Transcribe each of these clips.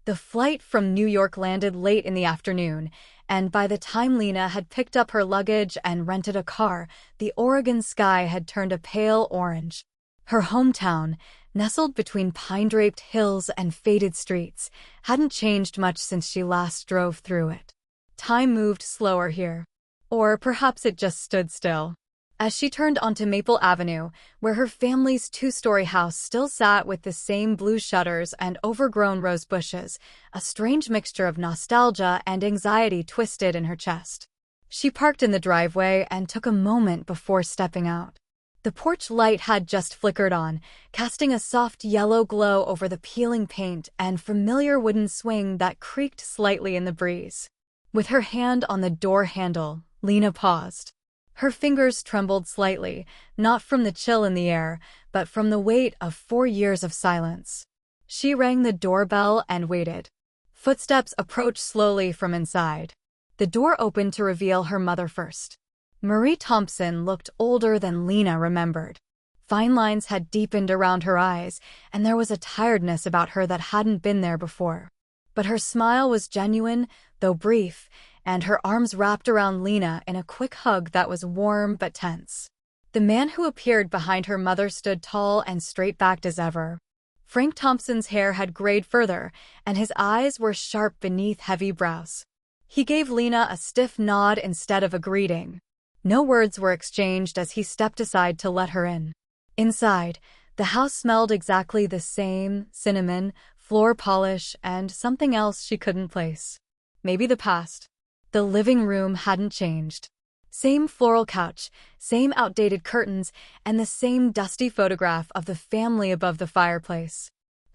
The flight from New York landed late in the afternoon, and by the time Lena had picked up her luggage and rented a car, the Oregon sky had turned a pale orange. Her hometown, nestled between pine-draped hills and faded streets, hadn't changed much since she last drove through it. Time moved slower here. Or perhaps it just stood still. As she turned onto Maple Avenue, where her family's two-story house still sat with the same blue shutters and overgrown rose bushes, a strange mixture of nostalgia and anxiety twisted in her chest. She parked in the driveway and took a moment before stepping out. The porch light had just flickered on, casting a soft yellow glow over the peeling paint and familiar wooden swing that creaked slightly in the breeze. With her hand on the door handle, Lena paused. Her fingers trembled slightly, not from the chill in the air, but from the weight of 4 years of silence. She rang the doorbell and waited. Footsteps approached slowly from inside. The door opened to reveal her mother first. Marie Thompson looked older than Lena remembered. Fine lines had deepened around her eyes, and there was a tiredness about her that hadn't been there before. But her smile was genuine, though brief, and her arms wrapped around Lena in a quick hug that was warm but tense. The man who appeared behind her mother stood tall and straight-backed as ever. Frank Thompson's hair had grayed further, and his eyes were sharp beneath heavy brows. He gave Lena a stiff nod instead of a greeting. No words were exchanged as he stepped aside to let her in. Inside, the house smelled exactly the same: cinnamon, floor polish, and something else she couldn't place. Maybe the past. The living room hadn't changed. Same floral couch, same outdated curtains, and the same dusty photograph of the family above the fireplace.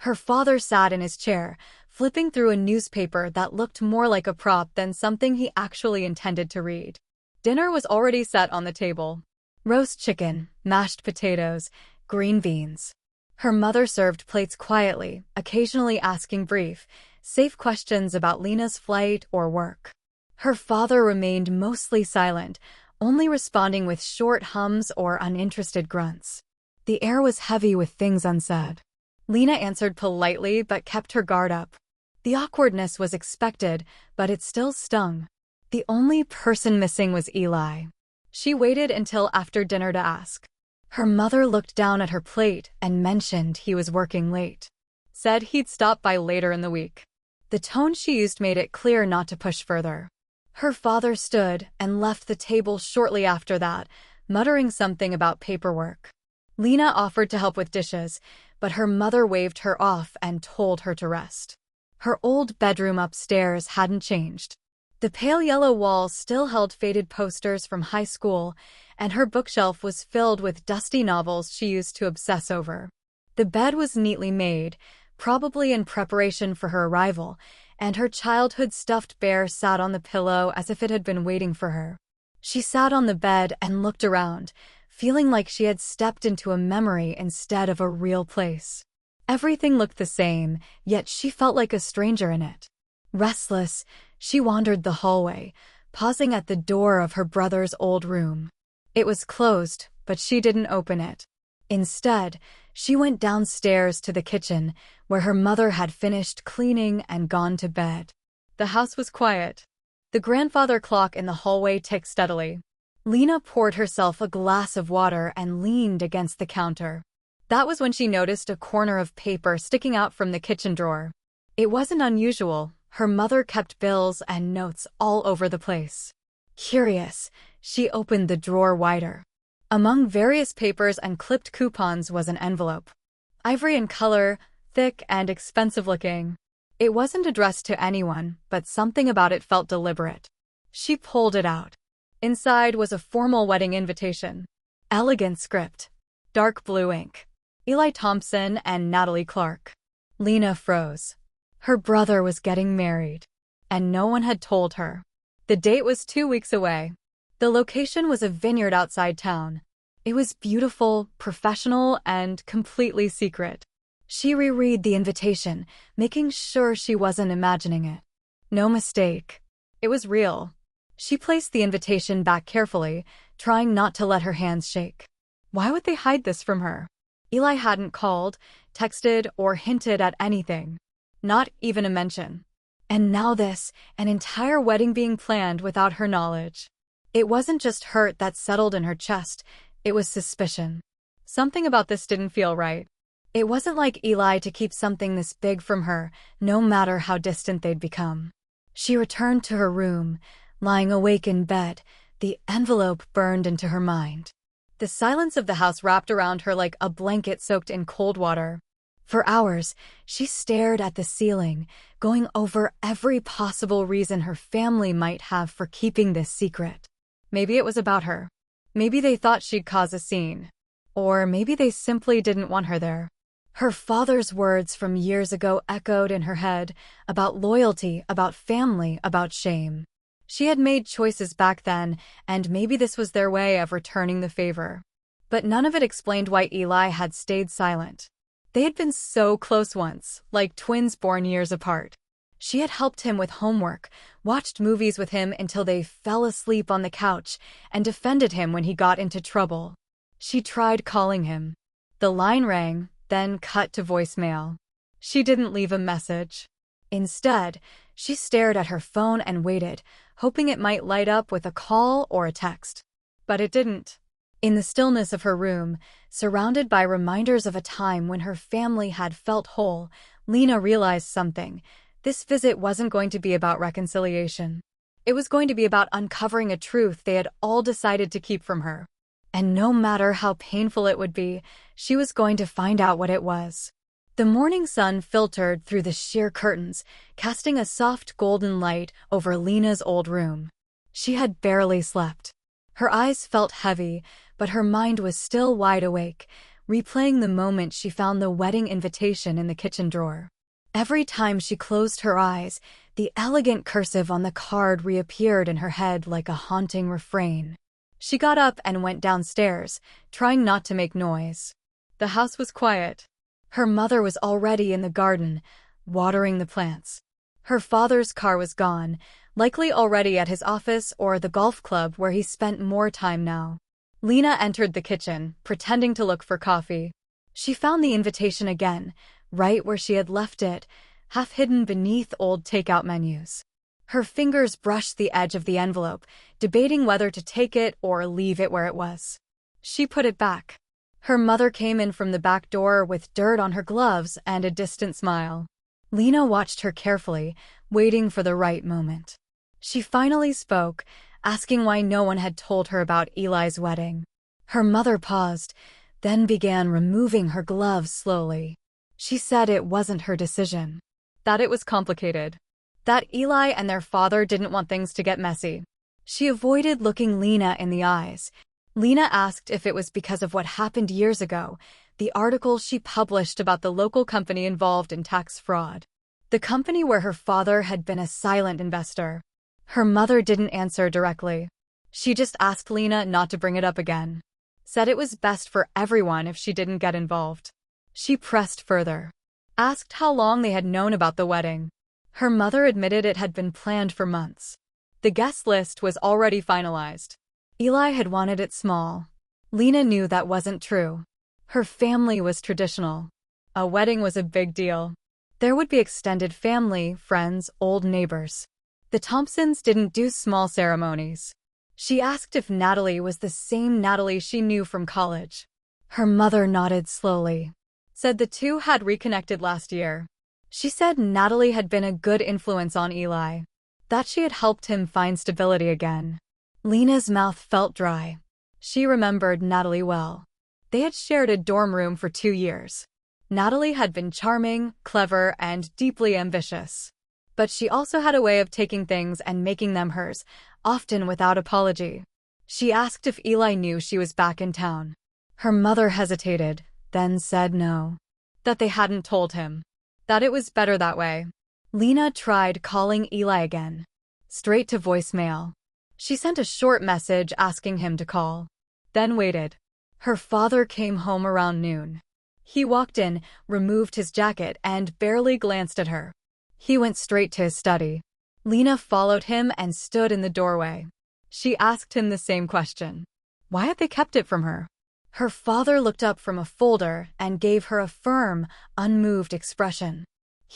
Her father sat in his chair, flipping through a newspaper that looked more like a prop than something he actually intended to read. Dinner was already set on the table. Roast chicken, mashed potatoes, green beans. Her mother served plates quietly, occasionally asking brief, safe questions about Lena's flight or work. Her father remained mostly silent, only responding with short hums or uninterested grunts. The air was heavy with things unsaid. Lena answered politely but kept her guard up. The awkwardness was expected, but it still stung. The only person missing was Eli. She waited until after dinner to ask. Her mother looked down at her plate and mentioned he was working late. Said he'd stop by later in the week. The tone she used made it clear not to push further. Her father stood and left the table shortly after that, muttering something about paperwork. Lena offered to help with dishes, but her mother waved her off and told her to rest. Her old bedroom upstairs hadn't changed. The pale yellow walls still held faded posters from high school, and her bookshelf was filled with dusty novels she used to obsess over. The bed was neatly made, probably in preparation for her arrival, and her childhood stuffed bear sat on the pillow as if it had been waiting for her. She sat on the bed and looked around, feeling like she had stepped into a memory instead of a real place. Everything looked the same, yet she felt like a stranger in it. Restless, she wandered the hallway, pausing at the door of her brother's old room. It was closed, but she didn't open it. Instead, she went downstairs to the kitchen, where her mother had finished cleaning and gone to bed. The house was quiet. The grandfather clock in the hallway ticked steadily. Lena poured herself a glass of water and leaned against the counter. That was when she noticed a corner of paper sticking out from the kitchen drawer. It wasn't unusual. Her mother kept bills and notes all over the place. Curious, she opened the drawer wider. Among various papers and clipped coupons was an envelope. Ivory in color, thick and expensive-looking. It wasn't addressed to anyone, but something about it felt deliberate. She pulled it out. Inside was a formal wedding invitation. Elegant script. Dark blue ink. Eli Thompson and Natalie Clark. Lena froze. Her brother was getting married, and no one had told her. The date was 2 weeks away. The location was a vineyard outside town. It was beautiful, professional, and completely secret. She reread the invitation, making sure she wasn't imagining it. No mistake. It was real. She placed the invitation back carefully, trying not to let her hands shake. Why would they hide this from her? Eli hadn't called, texted, or hinted at anything. Not even a mention. And now this, an entire wedding being planned without her knowledge. It wasn't just hurt that settled in her chest, it was suspicion. Something about this didn't feel right. It wasn't like Eli to keep something this big from her, no matter how distant they'd become. She returned to her room, lying awake in bed, the envelope burned into her mind. The silence of the house wrapped around her like a blanket soaked in cold water. For hours, she stared at the ceiling, going over every possible reason her family might have for keeping this secret. Maybe it was about her. Maybe they thought she'd cause a scene. Or maybe they simply didn't want her there. Her father's words from years ago echoed in her head, about loyalty, about family, about shame. She had made choices back then, and maybe this was their way of returning the favor. But none of it explained why Eli had stayed silent. They had been so close once, like twins born years apart. She had helped him with homework, watched movies with him until they fell asleep on the couch, and defended him when he got into trouble. She tried calling him. The line rang, then cut to voicemail. She didn't leave a message. Instead, she stared at her phone and waited, hoping it might light up with a call or a text. But it didn't. In the stillness of her room, surrounded by reminders of a time when her family had felt whole, Lena realized something. This visit wasn't going to be about reconciliation. It was going to be about uncovering a truth they had all decided to keep from her. And no matter how painful it would be, she was going to find out what it was. The morning sun filtered through the sheer curtains, casting a soft golden light over Lena's old room. She had barely slept. Her eyes felt heavy, but her mind was still wide awake, replaying the moment she found the wedding invitation in the kitchen drawer. Every time she closed her eyes, the elegant cursive on the card reappeared in her head like a haunting refrain. She got up and went downstairs, trying not to make noise. The house was quiet. Her mother was already in the garden, watering the plants. Her father's car was gone, likely already at his office or the golf club where he spent more time now. Lena entered the kitchen, pretending to look for coffee. She found the invitation again, right where she had left it, half hidden beneath old takeout menus. Her fingers brushed the edge of the envelope, debating whether to take it or leave it where it was. She put it back. Her mother came in from the back door with dirt on her gloves and a distant smile. Lena watched her carefully, waiting for the right moment. She finally spoke, asking why no one had told her about Eli's wedding. Her mother paused, then began removing her gloves slowly. She said it wasn't her decision. That it was complicated. That Eli and their father didn't want things to get messy. She avoided looking Lena in the eyes. Lena asked if it was because of what happened years ago, the article she published about the local company involved in tax fraud. The company where her father had been a silent investor. Her mother didn't answer directly. She just asked Lena not to bring it up again. Said it was best for everyone if she didn't get involved. She pressed further. Asked how long they had known about the wedding. Her mother admitted it had been planned for months. The guest list was already finalized. Eli had wanted it small. Lena knew that wasn't true. Her family was traditional. A wedding was a big deal. There would be extended family, friends, old neighbors. The Thompsons didn't do small ceremonies. She asked if Natalie was the same Natalie she knew from college. Her mother nodded slowly. Said the two had reconnected last year. She said Natalie had been a good influence on Eli. That she had helped him find stability again. Lena's mouth felt dry. She remembered Natalie well. They had shared a dorm room for 2 years. Natalie had been charming, clever, and deeply ambitious. But she also had a way of taking things and making them hers, often without apology. She asked if Eli knew she was back in town. Her mother hesitated, then said no. That they hadn't told him. That it was better that way. Lena tried calling Eli again. Straight to voicemail. She sent a short message asking him to call. Then waited. Her father came home around noon. He walked in, removed his jacket, and barely glanced at her. He went straight to his study. Lena followed him and stood in the doorway. She asked him the same question. Why had they kept it from her? Her father looked up from a folder and gave her a firm, unmoved expression.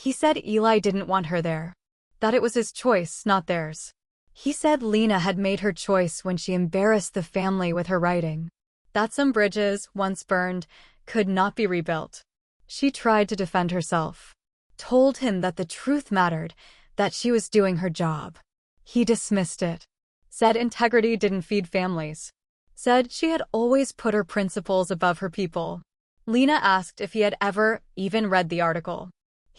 He said Eli didn't want her there. That it was his choice, not theirs. He said Lena had made her choice when she embarrassed the family with her writing. That some bridges, once burned, could not be rebuilt. She tried to defend herself. Told him that the truth mattered, that she was doing her job. He dismissed it. Said integrity didn't feed families. Said she had always put her principles above her people. Lena asked if he had ever even read the article.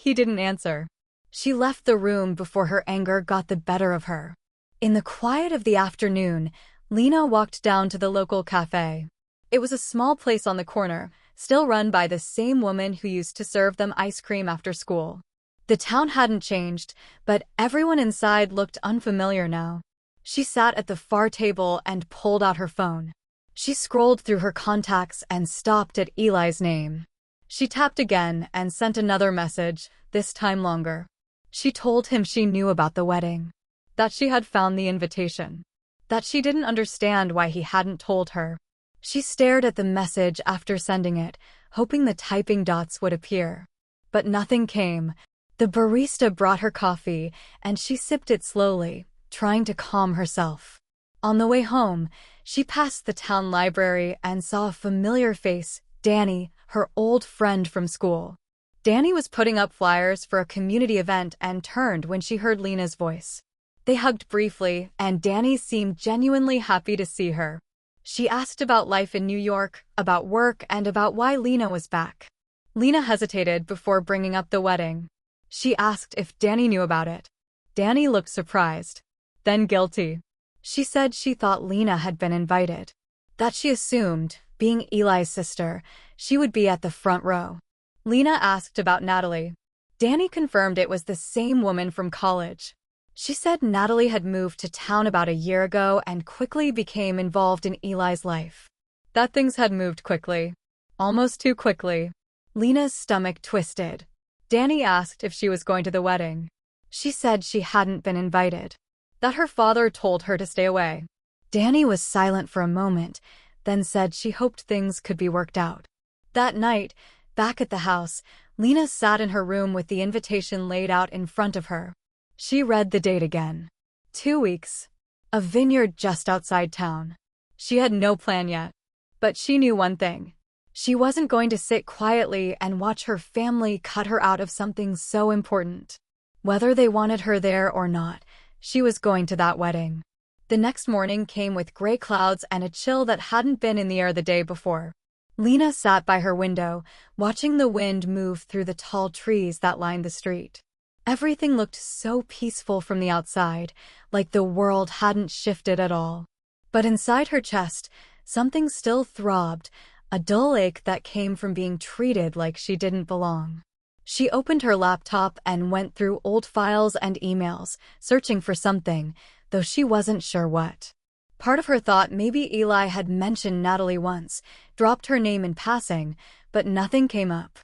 He didn't answer. She left the room before her anger got the better of her. In the quiet of the afternoon, Lena walked down to the local cafe. It was a small place on the corner, still run by the same woman who used to serve them ice cream after school. The town hadn't changed, but everyone inside looked unfamiliar now. She sat at the far table and pulled out her phone. She scrolled through her contacts and stopped at Eli's name. She tapped again and sent another message, this time longer. She told him she knew about the wedding. That she had found the invitation. That she didn't understand why he hadn't told her. She stared at the message after sending it, hoping the typing dots would appear. But nothing came. The barista brought her coffee, and she sipped it slowly, trying to calm herself. On the way home, she passed the town library and saw a familiar face, Danny, her old friend from school. Danny was putting up flyers for a community event and turned when she heard Lena's voice. They hugged briefly, and Danny seemed genuinely happy to see her. She asked about life in New York, about work, and about why Lena was back. Lena hesitated before bringing up the wedding. She asked if Danny knew about it. Danny looked surprised, then guilty. She said she thought Lena had been invited. That she assumed, being Eli's sister, she would be at the front row. Lena asked about Natalie. Danny confirmed it was the same woman from college. She said Natalie had moved to town about a year ago and quickly became involved in Eli's life. That things had moved quickly. Almost too quickly. Lena's stomach twisted. Danny asked if she was going to the wedding. She said she hadn't been invited. That her father told her to stay away. Danny was silent for a moment, then said she hoped things could be worked out. That night, back at the house, Lena sat in her room with the invitation laid out in front of her. She read the date again. 2 weeks. A vineyard just outside town. She had no plan yet. But she knew one thing. She wasn't going to sit quietly and watch her family cut her out of something so important. Whether they wanted her there or not, she was going to that wedding. The next morning came with gray clouds and a chill that hadn't been in the air the day before. Lena sat by her window, watching the wind move through the tall trees that lined the street. Everything looked so peaceful from the outside, like the world hadn't shifted at all. But inside her chest, something still throbbed, a dull ache that came from being treated like she didn't belong. She opened her laptop and went through old files and emails, searching for something, though she wasn't sure what. Part of her thought maybe Eli had mentioned Natalie once, dropped her name in passing, but nothing came up.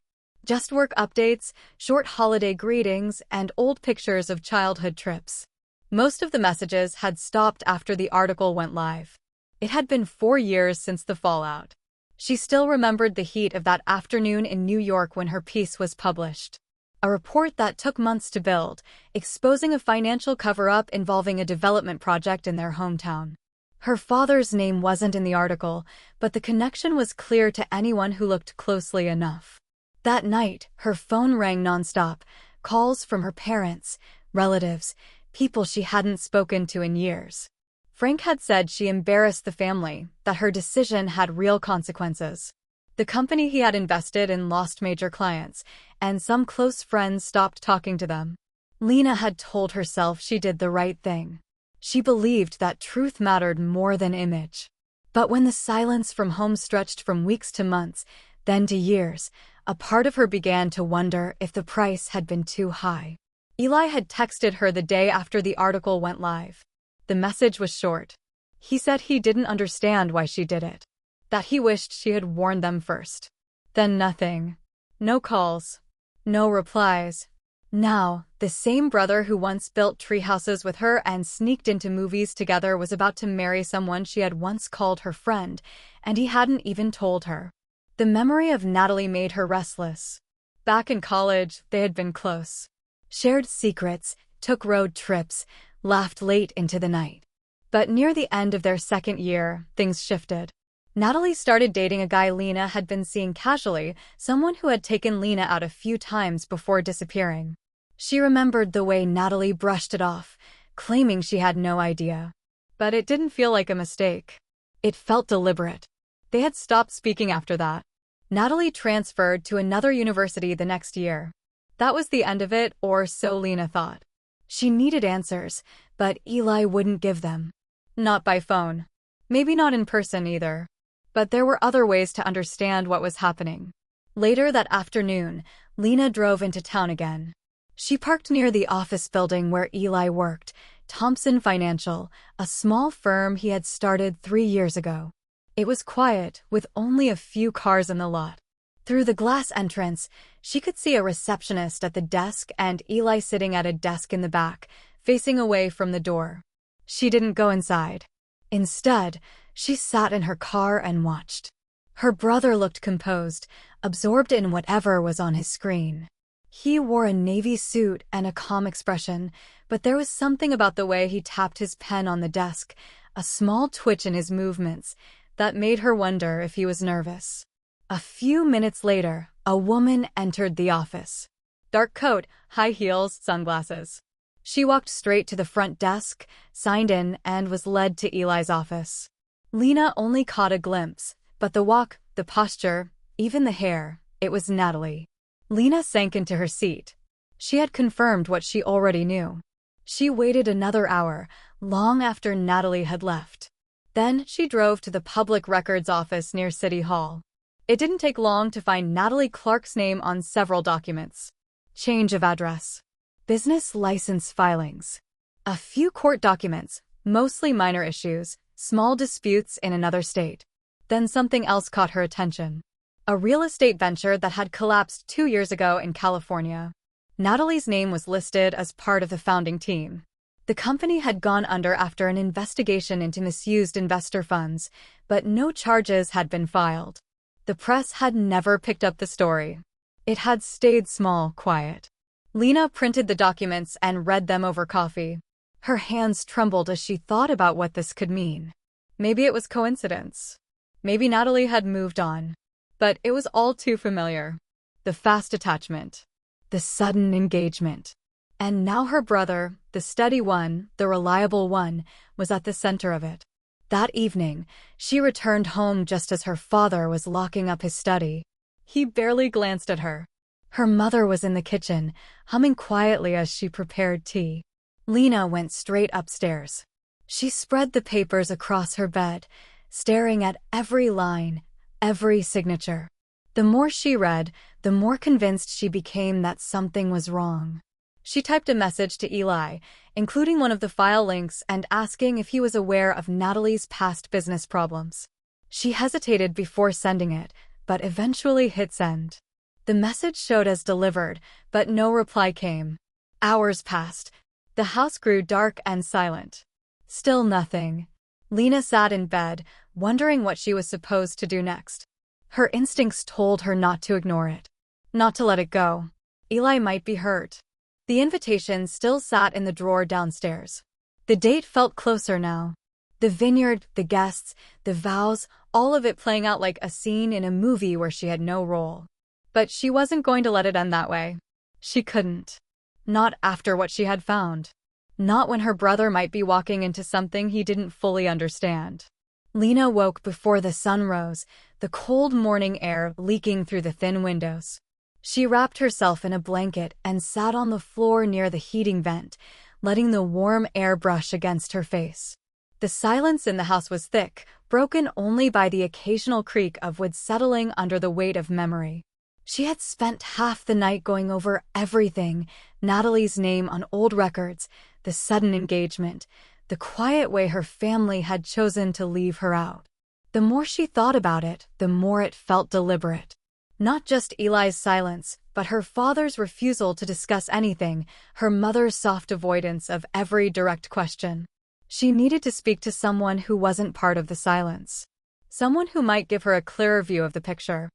Just work updates, short holiday greetings, and old pictures of childhood trips. Most of the messages had stopped after the article went live. It had been 4 years since the fallout. She still remembered the heat of that afternoon in New York when her piece was published. A report that took months to build, exposing a financial cover-up involving a development project in their hometown. Her father's name wasn't in the article, but the connection was clear to anyone who looked closely enough. That night, her phone rang nonstop, calls from her parents, relatives, people she hadn't spoken to in years. Frank had said she embarrassed the family, that her decision had real consequences. The company he had invested in lost major clients, and some close friends stopped talking to them. Lena had told herself she did the right thing. She believed that truth mattered more than image. But when the silence from home stretched from weeks to months, then to years, a part of her began to wonder if the price had been too high. Eli had texted her the day after the article went live. The message was short. He said he didn't understand why she did it. That he wished she had warned them first. Then nothing. No calls. No replies. Now, the same brother who once built treehouses with her and sneaked into movies together was about to marry someone she had once called her friend, and he hadn't even told her. The memory of Natalie made her restless. Back in college, they had been close. Shared secrets, took road trips, laughed late into the night. But near the end of their second year, things shifted. Natalie started dating a guy Lena had been seeing casually, someone who had taken Lena out a few times before disappearing. She remembered the way Natalie brushed it off, claiming she had no idea. But it didn't feel like a mistake. It felt deliberate. They had stopped speaking after that. Natalie transferred to another university the next year. That was the end of it, or so Lena thought. She needed answers, but Eli wouldn't give them. Not by phone. Maybe not in person either. But there were other ways to understand what was happening. Later that afternoon, Lena drove into town again. She parked near the office building where Eli worked, Thompson Financial, a small firm he had started 3 years ago. It was quiet, with only a few cars in the lot. Through the glass entrance, she could see a receptionist at the desk and Eli sitting at a desk in the back, facing away from the door. She didn't go inside. Instead, she sat in her car and watched. Her brother looked composed, absorbed in whatever was on his screen. He wore a navy suit and a calm expression, but there was something about the way he tapped his pen on the desk, a small twitch in his movements, that made her wonder if he was nervous. A few minutes later, a woman entered the office. Dark coat, high heels, sunglasses. She walked straight to the front desk, signed in, and was led to Eli's office. Lena only caught a glimpse, but the walk, the posture, even the hair, it was Natalie. Lena sank into her seat. She had confirmed what she already knew. She waited another hour, long after Natalie had left. Then she drove to the public records office near City Hall. It didn't take long to find Natalie Clark's name on several documents. Change of address. Business license filings. A few court documents, mostly minor issues, small disputes in another state. Then something else caught her attention. A real estate venture that had collapsed 2 years ago in California. Natalie's name was listed as part of the founding team. The company had gone under after an investigation into misused investor funds, but no charges had been filed. The press had never picked up the story. It had stayed small, quiet. Lena printed the documents and read them over coffee. Her hands trembled as she thought about what this could mean. Maybe it was coincidence. Maybe Natalie had moved on. But it was all too familiar. The fast attachment. The sudden engagement. And now her brother, the steady one, the reliable one, was at the center of it. That evening, she returned home just as her father was locking up his study. He barely glanced at her. Her mother was in the kitchen, humming quietly as she prepared tea. Lena went straight upstairs. She spread the papers across her bed, staring at every line, every signature. The more she read, the more convinced she became that something was wrong. She typed a message to Eli, including one of the file links and asking if he was aware of Natalie's past business problems. She hesitated before sending it, but eventually hit send. The message showed as delivered, but no reply came. Hours passed. The house grew dark and silent. Still nothing. Lena sat in bed, wondering what she was supposed to do next. Her instincts told her not to ignore it. Not to let it go. Eli might be hurt. The invitation still sat in the drawer downstairs. The date felt closer now. The vineyard, the guests, the vows, all of it playing out like a scene in a movie where she had no role. But she wasn't going to let it end that way. She couldn't. Not after what she had found. Not when her brother might be walking into something he didn't fully understand. Lena woke before the sun rose, the cold morning air leaking through the thin windows. She wrapped herself in a blanket and sat on the floor near the heating vent, letting the warm air brush against her face. The silence in the house was thick, broken only by the occasional creak of wood settling under the weight of memory. She had spent half the night going over everything, Natalie's name on old records, the sudden engagement, the quiet way her family had chosen to leave her out. The more she thought about it, the more it felt deliberate. Not just Eli's silence, but her father's refusal to discuss anything, her mother's soft avoidance of every direct question. She needed to speak to someone who wasn't part of the silence. Someone who might give her a clearer view of the picture.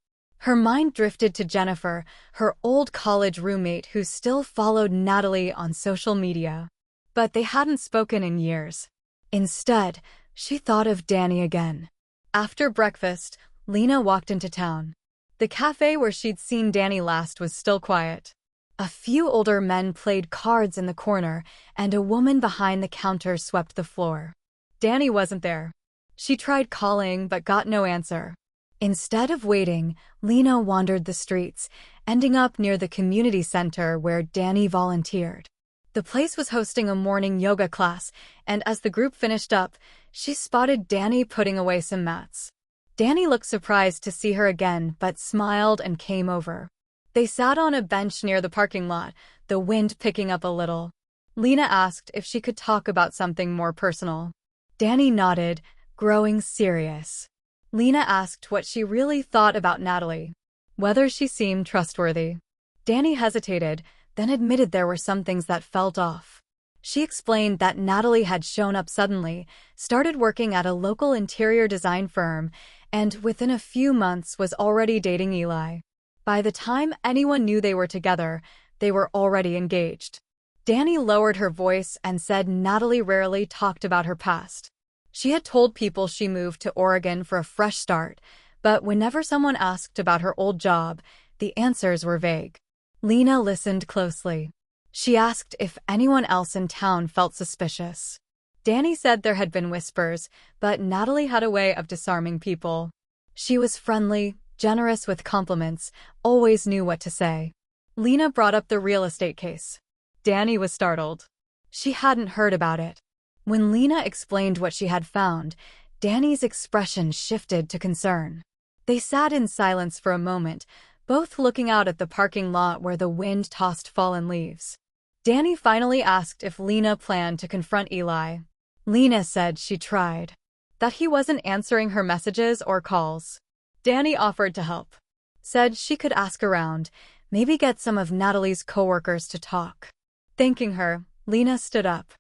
Her mind drifted to Jennifer, her old college roommate who still followed Natalie on social media. But they hadn't spoken in years. Instead, she thought of Danny again. After breakfast, Lena walked into town. The cafe where she'd seen Danny last was still quiet. A few older men played cards in the corner, and a woman behind the counter swept the floor. Danny wasn't there. She tried calling but got no answer. Instead of waiting, Lena wandered the streets, ending up near the community center where Danny volunteered. The place was hosting a morning yoga class, and as the group finished up, she spotted Danny putting away some mats. Danny looked surprised to see her again but smiled and came over. They sat on a bench near the parking lot, the wind picking up a little. Lena asked if she could talk about something more personal. Danny nodded, growing serious. Lena asked what she really thought about Natalie, whether she seemed trustworthy. Danny hesitated, then admitted there were some things that felt off. She explained that Natalie had shown up suddenly, started working at a local interior design firm, and within a few months was already dating Eli. By the time anyone knew they were together, they were already engaged. Danny lowered her voice and said Natalie rarely talked about her past. She had told people she moved to Oregon for a fresh start, but whenever someone asked about her old job, the answers were vague. Lena listened closely. She asked if anyone else in town felt suspicious. Danny said there had been whispers, but Natalie had a way of disarming people. She was friendly, generous with compliments, always knew what to say. Lena brought up the real estate case. Danny was startled. She hadn't heard about it. When Lena explained what she had found, Danny's expression shifted to concern. They sat in silence for a moment, both looking out at the parking lot where the wind tossed fallen leaves. Danny finally asked if Lena planned to confront Eli. Lena said she tried, that he wasn't answering her messages or calls. Danny offered to help, said she could ask around, maybe get some of Natalie's coworkers to talk. Thanking her, Lena stood up.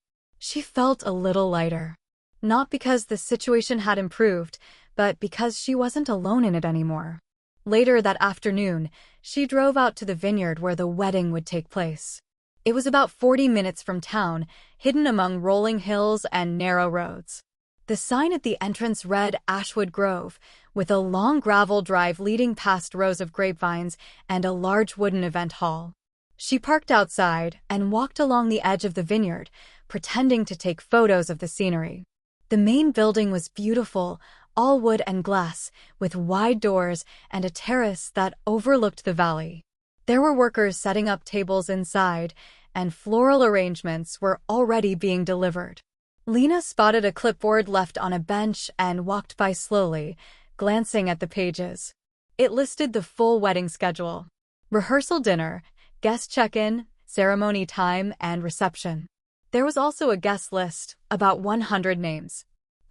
She felt a little lighter. Not because the situation had improved, but because she wasn't alone in it anymore. Later that afternoon, she drove out to the vineyard where the wedding would take place. It was about 40 minutes from town, hidden among rolling hills and narrow roads. The sign at the entrance read Ashwood Grove, with a long gravel drive leading past rows of grapevines and a large wooden event hall. She parked outside and walked along the edge of the vineyard, pretending to take photos of the scenery. The main building was beautiful, all wood and glass, with wide doors and a terrace that overlooked the valley. There were workers setting up tables inside, and floral arrangements were already being delivered. Lena spotted a clipboard left on a bench and walked by slowly, glancing at the pages. It listed the full wedding schedule: rehearsal dinner, guest check-in, ceremony time, and reception. There was also a guest list, about 100 names.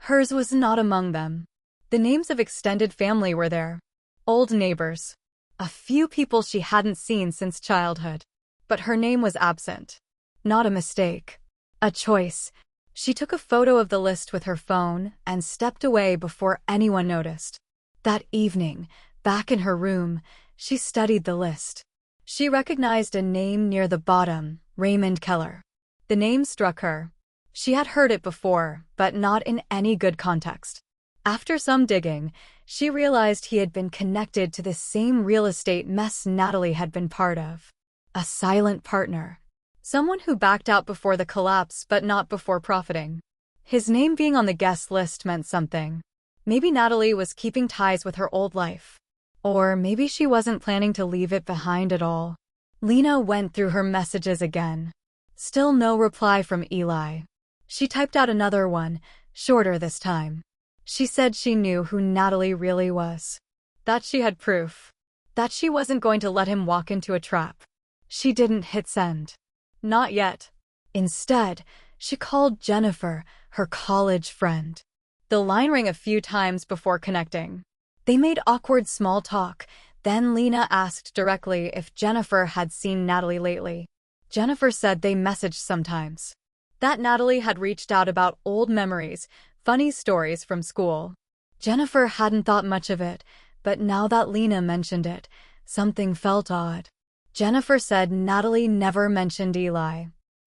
Hers was not among them. The names of extended family were there. Old neighbors. A few people she hadn't seen since childhood. But her name was absent. Not a mistake. A choice. She took a photo of the list with her phone and stepped away before anyone noticed. That evening, back in her room, she studied the list. She recognized a name near the bottom, Raymond Keller. The name struck her. She had heard it before, but not in any good context. After some digging, she realized he had been connected to the same real estate mess Natalie had been part of. A silent partner. Someone who backed out before the collapse but not before profiting. His name being on the guest list meant something. Maybe Natalie was keeping ties with her old life. Or maybe she wasn't planning to leave it behind at all. Lena went through her messages again. Still no reply from Eli. She typed out another one, shorter this time. She said she knew who Natalie really was. That she had proof. That she wasn't going to let him walk into a trap. She didn't hit send. Not yet. Instead, she called Jennifer, her college friend. The line rang a few times before connecting. They made awkward small talk, then Lena asked directly if Jennifer had seen Natalie lately. Jennifer said they messaged sometimes. That Natalie had reached out about old memories, funny stories from school. Jennifer hadn't thought much of it, but now that Lena mentioned it, something felt odd. Jennifer said Natalie never mentioned Eli,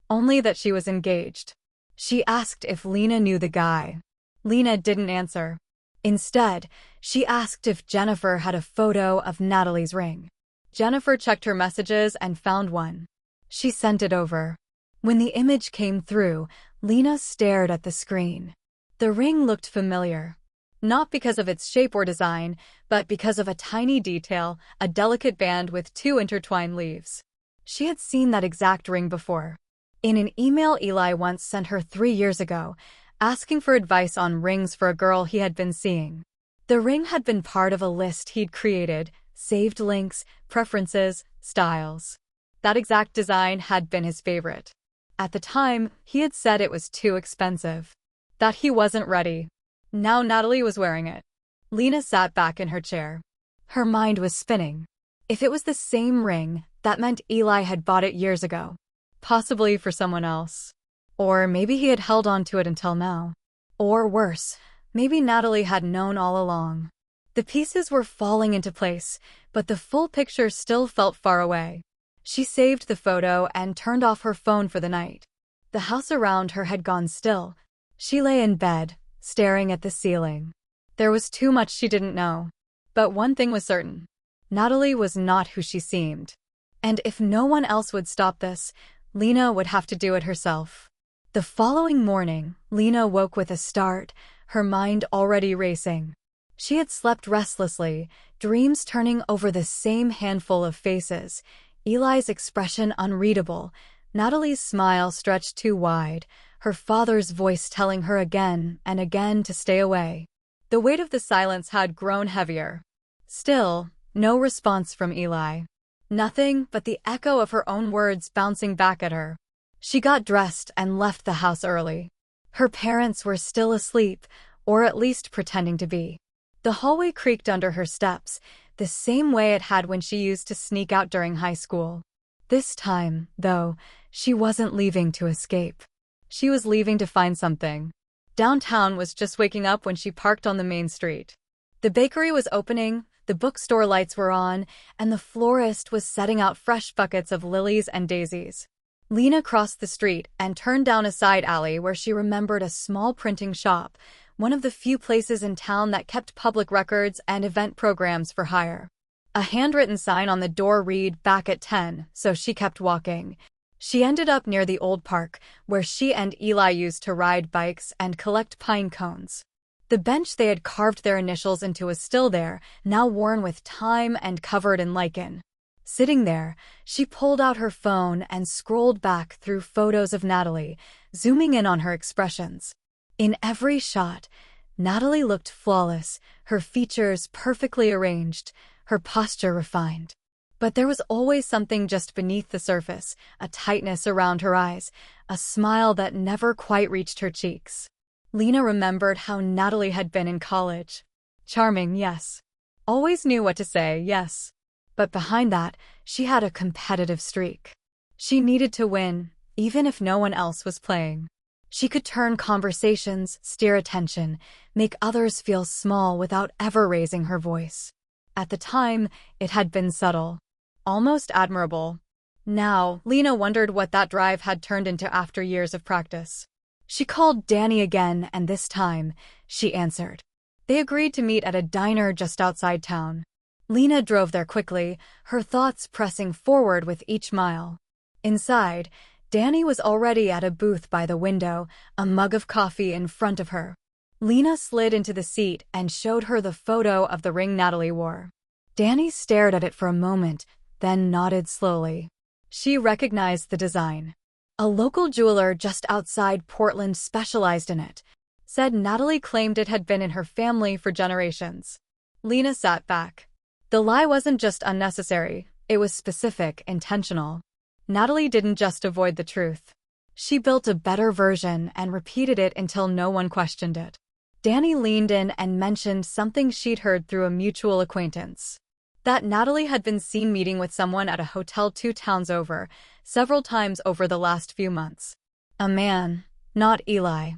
only that she was engaged. She asked if Lena knew the guy. Lena didn't answer. Instead, she asked if Jennifer had a photo of Natalie's ring. Jennifer checked her messages and found one. She sent it over. When the image came through, Lena stared at the screen. The ring looked familiar. Not because of its shape or design, but because of a tiny detail, a delicate band with 2 intertwined leaves. She had seen that exact ring before. In an email Eli once sent her 3 years ago, asking for advice on rings for a girl he had been seeing. The ring had been part of a list he'd created, saved links, preferences, styles. That exact design had been his favorite. At the time, he had said it was too expensive. That he wasn't ready. Now Natalie was wearing it. Lena sat back in her chair. Her mind was spinning. If it was the same ring, that meant Eli had bought it years ago. Possibly for someone else. Or maybe he had held on to it until now. Or worse, maybe Natalie had known all along. The pieces were falling into place, but the full picture still felt far away. She saved the photo and turned off her phone for the night. The house around her had gone still. She lay in bed, staring at the ceiling. There was too much she didn't know. But one thing was certain. Natalie was not who she seemed. And if no one else would stop this, Lena would have to do it herself. The following morning, Lena woke with a start, her mind already racing. She had slept restlessly, dreams turning over the same handful of faces, Eli's expression unreadable, Natalie's smile stretched too wide, her father's voice telling her again and again to stay away. The weight of the silence had grown heavier. Still, no response from Eli. Nothing but the echo of her own words bouncing back at her. She got dressed and left the house early. Her parents were still asleep, or at least pretending to be. The hallway creaked under her steps, the same way it had when she used to sneak out during high school. This time, though, she wasn't leaving to escape. She was leaving to find something. Downtown was just waking up when she parked on the main street. The bakery was opening, the bookstore lights were on, and the florist was setting out fresh buckets of lilies and daisies. Lena crossed the street and turned down a side alley where she remembered a small printing shop, one of the few places in town that kept public records and event programs for hire. A handwritten sign on the door read, "Back at 10, so she kept walking. She ended up near the old park, where she and Eli used to ride bikes and collect pine cones. The bench they had carved their initials into was still there, now worn with time and covered in lichen. Sitting there, she pulled out her phone and scrolled back through photos of Natalie, zooming in on her expressions. In every shot, Natalie looked flawless, her features perfectly arranged, her posture refined. But there was always something just beneath the surface, a tightness around her eyes, a smile that never quite reached her cheeks. Lena remembered how Natalie had been in college. Charming, yes. Always knew what to say, yes. But behind that, she had a competitive streak. She needed to win, even if no one else was playing. She could turn conversations, steer attention, make others feel small without ever raising her voice. At the time, it had been subtle. Almost admirable. Now, Lena wondered what that drive had turned into after years of practice. She called Danny again, and this time, she answered. They agreed to meet at a diner just outside town. Lena drove there quickly, her thoughts pressing forward with each mile. Inside, Danny was already at a booth by the window, a mug of coffee in front of her. Lena slid into the seat and showed her the photo of the ring Natalie wore. Danny stared at it for a moment, then nodded slowly. She recognized the design. A local jeweler just outside Portland specialized in it. Said Natalie claimed it had been in her family for generations. Lena sat back. The lie wasn't just unnecessary, it was specific, intentional. Natalie didn't just avoid the truth. She built a better version and repeated it until no one questioned it. Danny leaned in and mentioned something she'd heard through a mutual acquaintance. That Natalie had been seen meeting with someone at a hotel 2 towns over, several times over the last few months. A man, not Eli.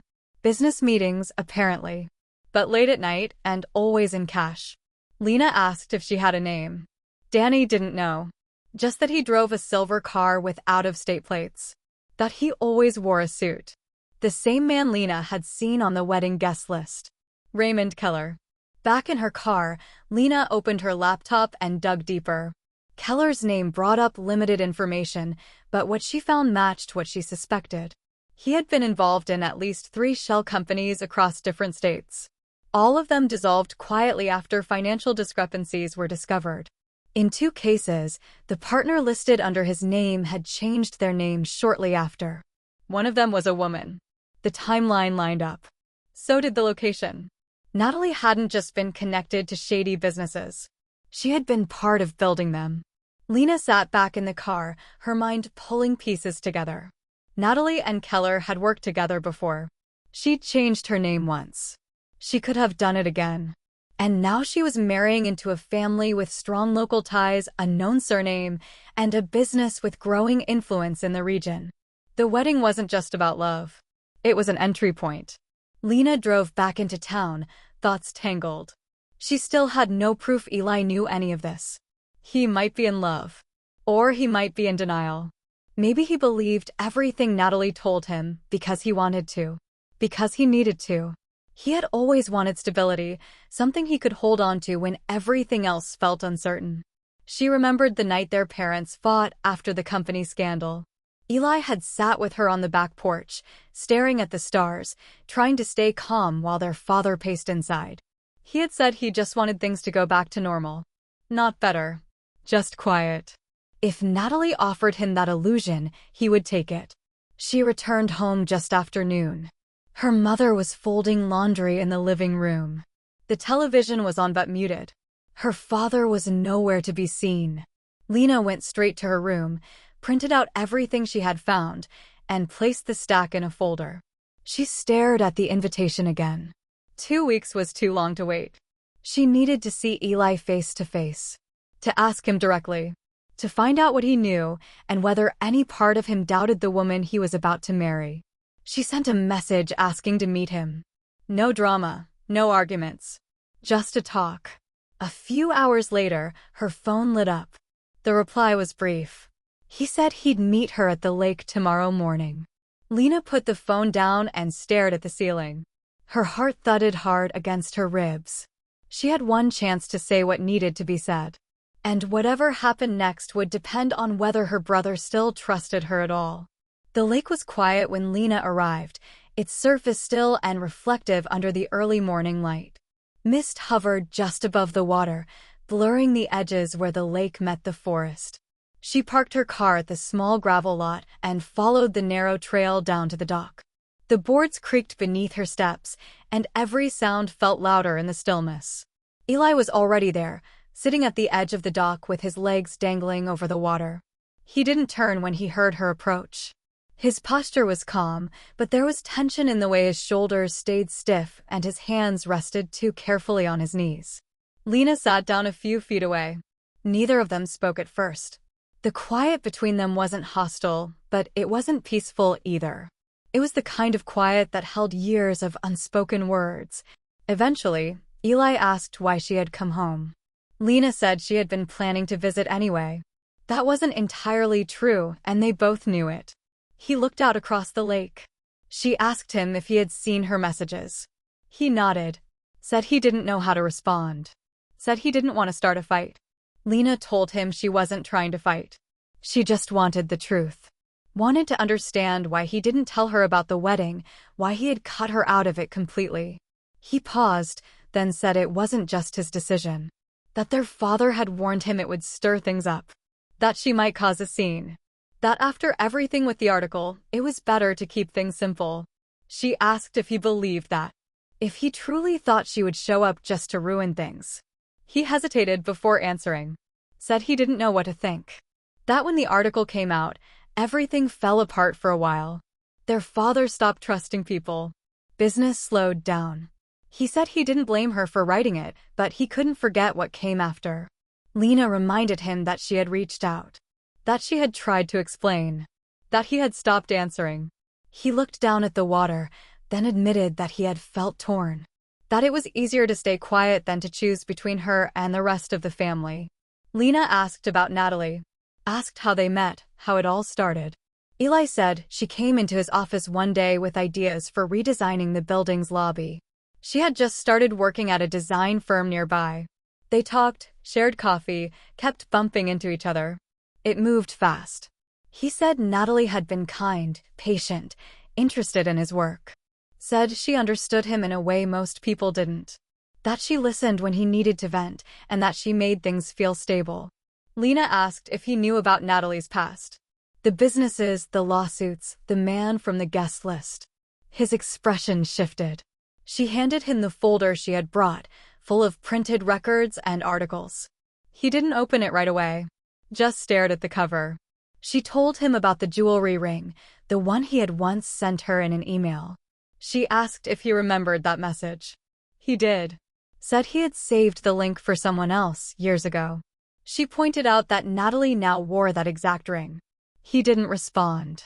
Business meetings, apparently. But late at night and always in cash. Lena asked if she had a name. Danny didn't know. Just that he drove a silver car with out-of-state plates. That he always wore a suit. The same man Lena had seen on the wedding guest list. Raymond Keller. Back in her car, Lena opened her laptop and dug deeper. Keller's name brought up limited information, but what she found matched what she suspected. He had been involved in at least 3 shell companies across different states. All of them dissolved quietly after financial discrepancies were discovered. In 2 cases, the partner listed under his name had changed their names shortly after. One of them was a woman. The timeline lined up. So did the location. Natalie hadn't just been connected to shady businesses. She had been part of building them. Lena sat back in the car, her mind pulling pieces together. Natalie and Keller had worked together before. She'd changed her name once. She could have done it again. And now she was marrying into a family with strong local ties, a known surname, and a business with growing influence in the region. The wedding wasn't just about love. It was an entry point. Lena drove back into town, thoughts tangled. She still had no proof Eli knew any of this. He might be in love. Or he might be in denial. Maybe he believed everything Natalie told him because he wanted to. Because he needed to. He had always wanted stability, something he could hold on to when everything else felt uncertain. She remembered the night their parents fought after the company scandal. Eli had sat with her on the back porch, staring at the stars, trying to stay calm while their father paced inside. He had said he just wanted things to go back to normal. Not better. Just quiet. If Natalie offered him that illusion, he would take it. She returned home just after noon. Her mother was folding laundry in the living room. The television was on but muted. Her father was nowhere to be seen. Lena went straight to her room, printed out everything she had found, and placed the stack in a folder. She stared at the invitation again. 2 weeks was too long to wait. She needed to see Eli face to face. To ask him directly. To find out what he knew and whether any part of him doubted the woman he was about to marry. She sent a message asking to meet him. No drama, no arguments. Just a talk. A few hours later, her phone lit up. The reply was brief. He said he'd meet her at the lake tomorrow morning. Lena put the phone down and stared at the ceiling. Her heart thudded hard against her ribs. She had one chance to say what needed to be said. And whatever happened next would depend on whether her brother still trusted her at all. The lake was quiet when Lena arrived, its surface still and reflective under the early morning light. Mist hovered just above the water, blurring the edges where the lake met the forest. She parked her car at the small gravel lot and followed the narrow trail down to the dock. The boards creaked beneath her steps, and every sound felt louder in the stillness. Eli was already there, sitting at the edge of the dock with his legs dangling over the water. He didn't turn when he heard her approach. His posture was calm, but there was tension in the way his shoulders stayed stiff and his hands rested too carefully on his knees. Lena sat down a few feet away. Neither of them spoke at first. The quiet between them wasn't hostile, but it wasn't peaceful either. It was the kind of quiet that held years of unspoken words. Eventually, Eli asked why she had come home. Lena said she had been planning to visit anyway. That wasn't entirely true, and they both knew it. He looked out across the lake. She asked him if he had seen her messages. He nodded, said he didn't know how to respond, said he didn't want to start a fight. Lena told him she wasn't trying to fight. She just wanted the truth. Wanted to understand why he didn't tell her about the wedding, why he had cut her out of it completely. He paused, then said it wasn't just his decision. That their father had warned him it would stir things up. That she might cause a scene. That after everything with the article, it was better to keep things simple. She asked if he believed that. If he truly thought she would show up just to ruin things. He hesitated before answering. Said he didn't know what to think. That when the article came out, everything fell apart for a while. Their father stopped trusting people. Business slowed down. He said he didn't blame her for writing it, but he couldn't forget what came after. Lena reminded him that she had reached out. That she had tried to explain. That he had stopped answering. He looked down at the water, then admitted that he had felt torn. that it was easier to stay quiet than to choose between her and the rest of the family. Lena asked about Natalie, asked how they met, how it all started. Eli said she came into his office one day with ideas for redesigning the building's lobby. She had just started working at a design firm nearby. They talked, shared coffee, kept bumping into each other. It moved fast. He said Natalie had been kind, patient, interested in his work. Said she understood him in a way most people didn't. That she listened when he needed to vent, and that she made things feel stable. Lena asked if he knew about Natalie's past. The businesses, the lawsuits, the man from the guest list. His expression shifted. She handed him the folder she had brought, full of printed records and articles. He didn't open it right away, just stared at the cover. She told him about the jewelry ring, the one he had once sent her in an email. She asked if he remembered that message. He did. Said he had saved the link for someone else years ago. She pointed out that Natalie now wore that exact ring. He didn't respond.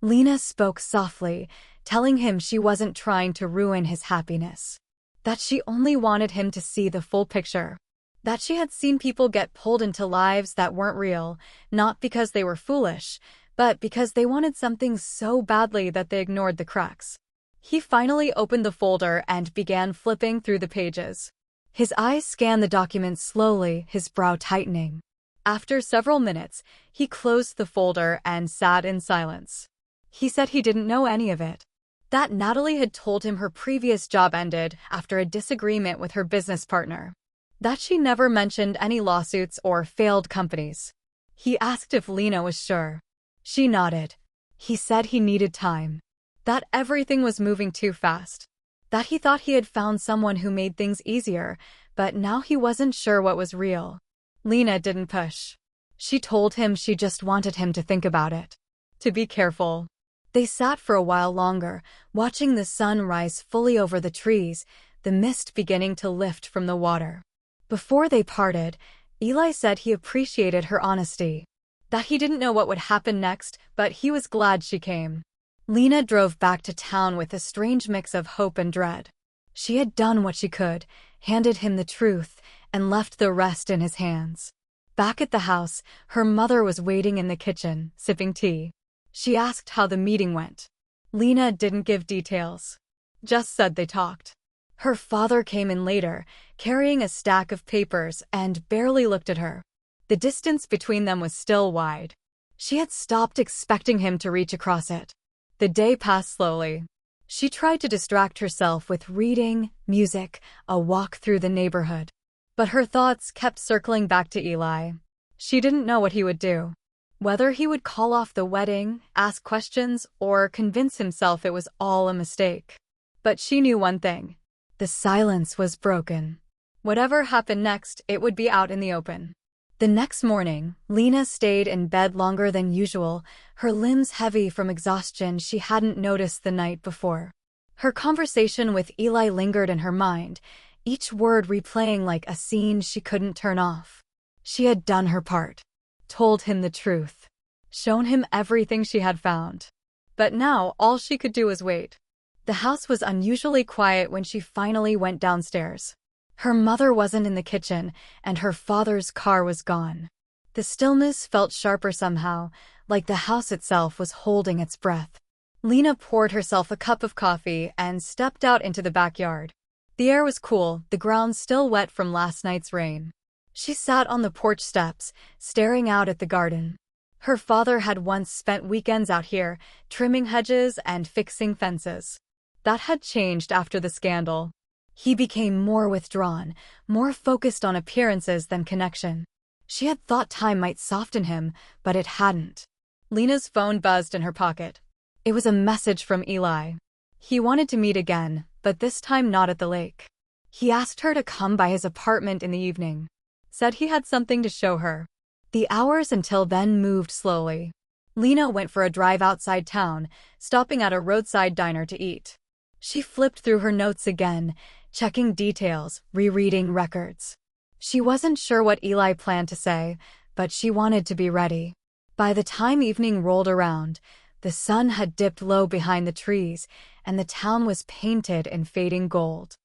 Lena spoke softly, telling him she wasn't trying to ruin his happiness. That she only wanted him to see the full picture. That she had seen people get pulled into lives that weren't real, not because they were foolish, but because they wanted something so badly that they ignored the cracks. He finally opened the folder and began flipping through the pages. His eyes scanned the document slowly, his brow tightening. After several minutes, he closed the folder and sat in silence. He said he didn't know any of it. That Natalie had told him her previous job ended after a disagreement with her business partner. That she never mentioned any lawsuits or failed companies. He asked if Lena was sure. She nodded. He said he needed time. That everything was moving too fast. That he thought he had found someone who made things easier, but now he wasn't sure what was real. Lena didn't push. She told him she just wanted him to think about it. To be careful. They sat for a while longer, watching the sun rise fully over the trees, the mist beginning to lift from the water. Before they parted, Eli said he appreciated her honesty. That he didn't know what would happen next, but he was glad she came. Lena drove back to town with a strange mix of hope and dread. She had done what she could, handed him the truth, and left the rest in his hands. Back at the house, her mother was waiting in the kitchen, sipping tea. She asked how the meeting went. Lena didn't give details. Just said they talked. Her father came in later, carrying a stack of papers, and barely looked at her. The distance between them was still wide. She had stopped expecting him to reach across it. The day passed slowly. She tried to distract herself with reading, music, a walk through the neighborhood. But her thoughts kept circling back to Eli. She didn't know what he would do. Whether he would call off the wedding, ask questions, or convince himself it was all a mistake. But she knew one thing. The silence was broken. Whatever happened next, it would be out in the open. The next morning, Lena stayed in bed longer than usual, her limbs heavy from exhaustion she hadn't noticed the night before. Her conversation with Eli lingered in her mind, each word replaying like a scene she couldn't turn off. She had done her part. Told him the truth. Shown him everything she had found. But now all she could do was wait. The house was unusually quiet when she finally went downstairs. Her mother wasn't in the kitchen, and her father's car was gone. The stillness felt sharper somehow, like the house itself was holding its breath. Lena poured herself a cup of coffee and stepped out into the backyard. The air was cool, the ground still wet from last night's rain. She sat on the porch steps, staring out at the garden. Her father had once spent weekends out here, trimming hedges and fixing fences. That had changed after the scandal. He became more withdrawn, more focused on appearances than connection. She had thought time might soften him, but it hadn't. Lena's phone buzzed in her pocket. It was a message from Eli. He wanted to meet again, but this time not at the lake. He asked her to come by his apartment in the evening. Said he had something to show her. The hours until then moved slowly. Lena went for a drive outside town, stopping at a roadside diner to eat. She flipped through her notes again, checking details, rereading records. She wasn't sure what Eli planned to say, but she wanted to be ready. By the time evening rolled around, the sun had dipped low behind the trees, and the town was painted in fading gold.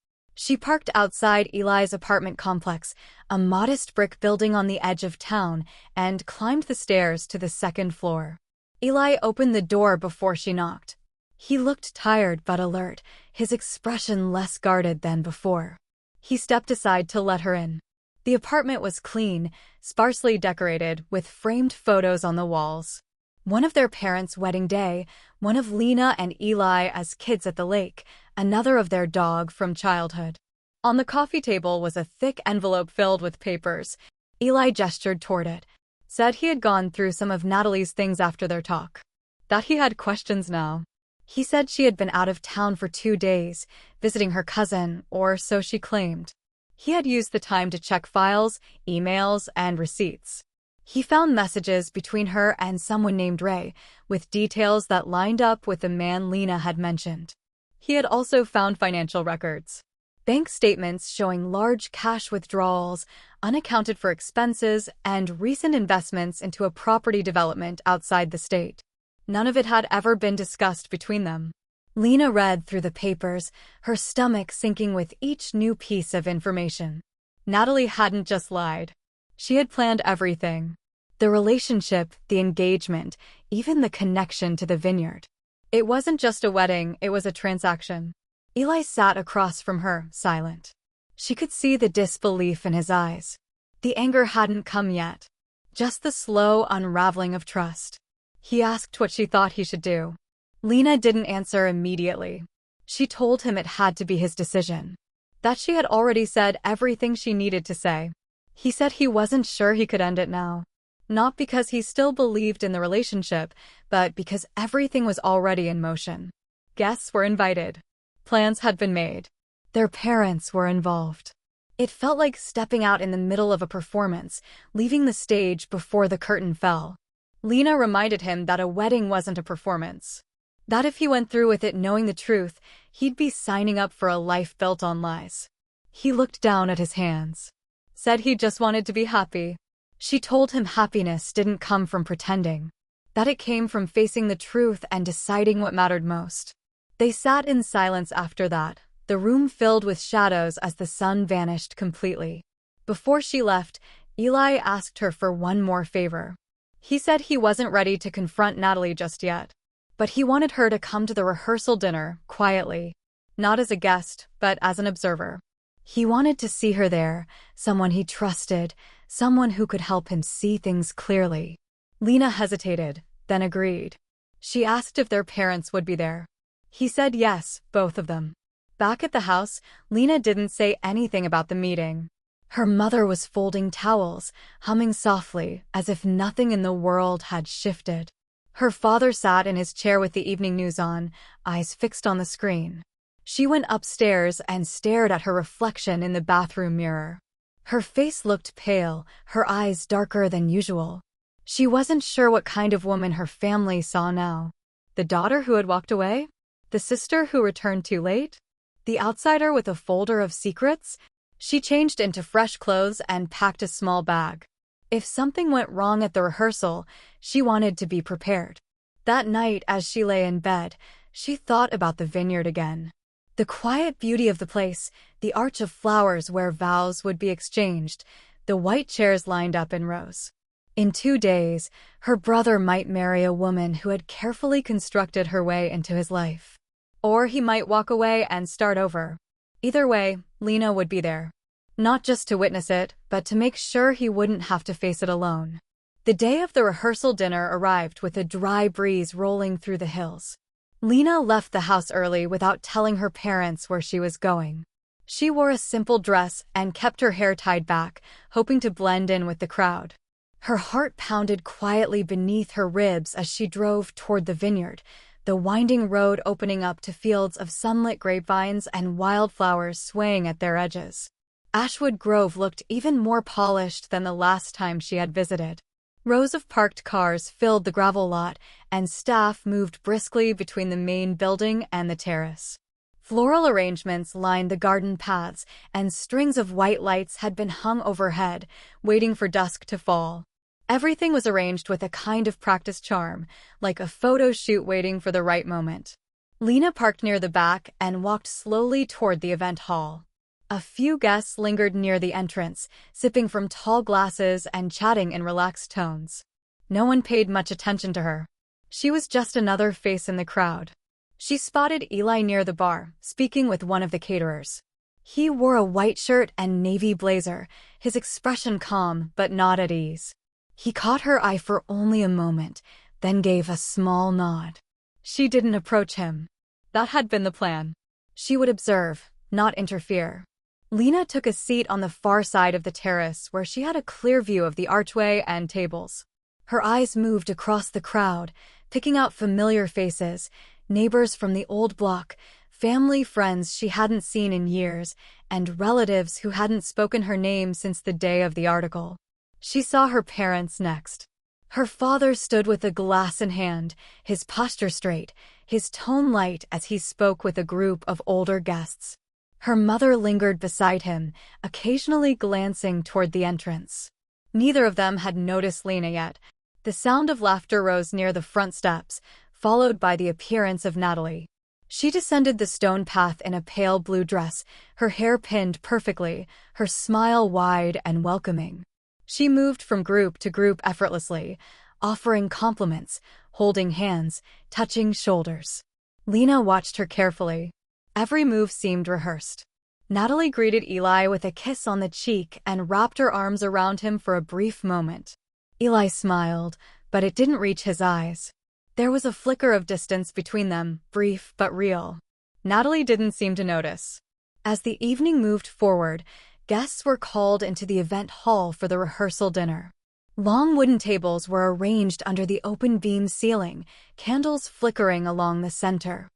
She parked outside Eli's apartment complex, a modest brick building on the edge of town, and climbed the stairs to the second floor. Eli opened the door before she knocked. He looked tired but alert, his expression less guarded than before. He stepped aside to let her in. The apartment was clean, sparsely decorated, with framed photos on the walls. One of their parents' wedding day, one of Lena and Eli as kids at the lake, another of their dog from childhood. On the coffee table was a thick envelope filled with papers. Eli gestured toward it, said he had gone through some of Natalie's things after their talk. That he had questions now. He said she had been out of town for 2 days, visiting her cousin, or so she claimed. He had used the time to check files, emails, and receipts. He found messages between her and someone named Ray, with details that lined up with the man Lena had mentioned. He had also found financial records. Bank statements showing large cash withdrawals, unaccounted for expenses, and recent investments into a property development outside the state. None of it had ever been discussed between them. Lena read through the papers, her stomach sinking with each new piece of information. Natalie hadn't just lied. She had planned everything. The relationship, the engagement, even the connection to the vineyard. It wasn't just a wedding, it was a transaction. Eli sat across from her, silent. She could see the disbelief in his eyes. The anger hadn't come yet. Just the slow unraveling of trust. He asked what she thought he should do. Lena didn't answer immediately. She told him it had to be his decision. That she had already said everything she needed to say. He said he wasn't sure he could end it now. Not because he still believed in the relationship, but because everything was already in motion. Guests were invited. Plans had been made. Their parents were involved. It felt like stepping out in the middle of a performance, leaving the stage before the curtain fell. Lena reminded him that a wedding wasn't a performance. That if he went through with it knowing the truth, he'd be signing up for a life built on lies. He looked down at his hands. Said he just wanted to be happy. She told him happiness didn't come from pretending. That it came from facing the truth and deciding what mattered most. They sat in silence after that, the room filled with shadows as the sun vanished completely. Before she left, Eli asked her for one more favor. He said he wasn't ready to confront Natalie just yet. But he wanted her to come to the rehearsal dinner, quietly. Not as a guest, but as an observer. He wanted to see her there, someone he trusted, someone who could help him see things clearly. Lena hesitated, then agreed. She asked if their parents would be there. He said yes, both of them. Back at the house, Lena didn't say anything about the meeting. Her mother was folding towels, humming softly, as if nothing in the world had shifted. Her father sat in his chair with the evening news on, eyes fixed on the screen. She went upstairs and stared at her reflection in the bathroom mirror. Her face looked pale, her eyes darker than usual. She wasn't sure what kind of woman her family saw now. The daughter who had walked away? The sister who returned too late? The outsider with a folder of secrets? She changed into fresh clothes and packed a small bag. If something went wrong at the rehearsal, she wanted to be prepared. That night, as she lay in bed, she thought about the vineyard again. The quiet beauty of the place, the arch of flowers where vows would be exchanged, the white chairs lined up in rows. In 2 days, her brother might marry a woman who had carefully constructed her way into his life. Or he might walk away and start over. Either way, Lena would be there. Not just to witness it, but to make sure he wouldn't have to face it alone. The day of the rehearsal dinner arrived with a dry breeze rolling through the hills. Lena left the house early without telling her parents where she was going. She wore a simple dress and kept her hair tied back, hoping to blend in with the crowd. Her heart pounded quietly beneath her ribs as she drove toward the vineyard, the winding road opening up to fields of sunlit grapevines and wildflowers swaying at their edges. Ashwood Grove looked even more polished than the last time she had visited. Rows of parked cars filled the gravel lot, and staff moved briskly between the main building and the terrace. Floral arrangements lined the garden paths, and strings of white lights had been hung overhead, waiting for dusk to fall. Everything was arranged with a kind of practiced charm, like a photo shoot waiting for the right moment. Lena parked near the back and walked slowly toward the event hall. A few guests lingered near the entrance, sipping from tall glasses and chatting in relaxed tones. No one paid much attention to her. She was just another face in the crowd. She spotted Eli near the bar, speaking with one of the caterers. He wore a white shirt and navy blazer, his expression calm but not at ease. He caught her eye for only a moment, then gave a small nod. She didn't approach him. That had been the plan. She would observe, not interfere. Lena took a seat on the far side of the terrace where she had a clear view of the archway and tables. Her eyes moved across the crowd, picking out familiar faces, neighbors from the old block, family friends she hadn't seen in years, and relatives who hadn't spoken her name since the day of the article. She saw her parents next. Her father stood with a glass in hand, his posture straight, his tone light as he spoke with a group of older guests. Her mother lingered beside him, occasionally glancing toward the entrance. Neither of them had noticed Lena yet. The sound of laughter rose near the front steps, followed by the appearance of Natalie. She descended the stone path in a pale blue dress, her hair pinned perfectly, her smile wide and welcoming. She moved from group to group effortlessly, offering compliments, holding hands, touching shoulders. Lena watched her carefully. Every move seemed rehearsed. Natalie greeted Eli with a kiss on the cheek and wrapped her arms around him for a brief moment. Eli smiled, but it didn't reach his eyes. There was a flicker of distance between them, brief but real. Natalie didn't seem to notice. As the evening moved forward, guests were called into the event hall for the rehearsal dinner. Long wooden tables were arranged under the open beam ceiling, candles flickering along the center.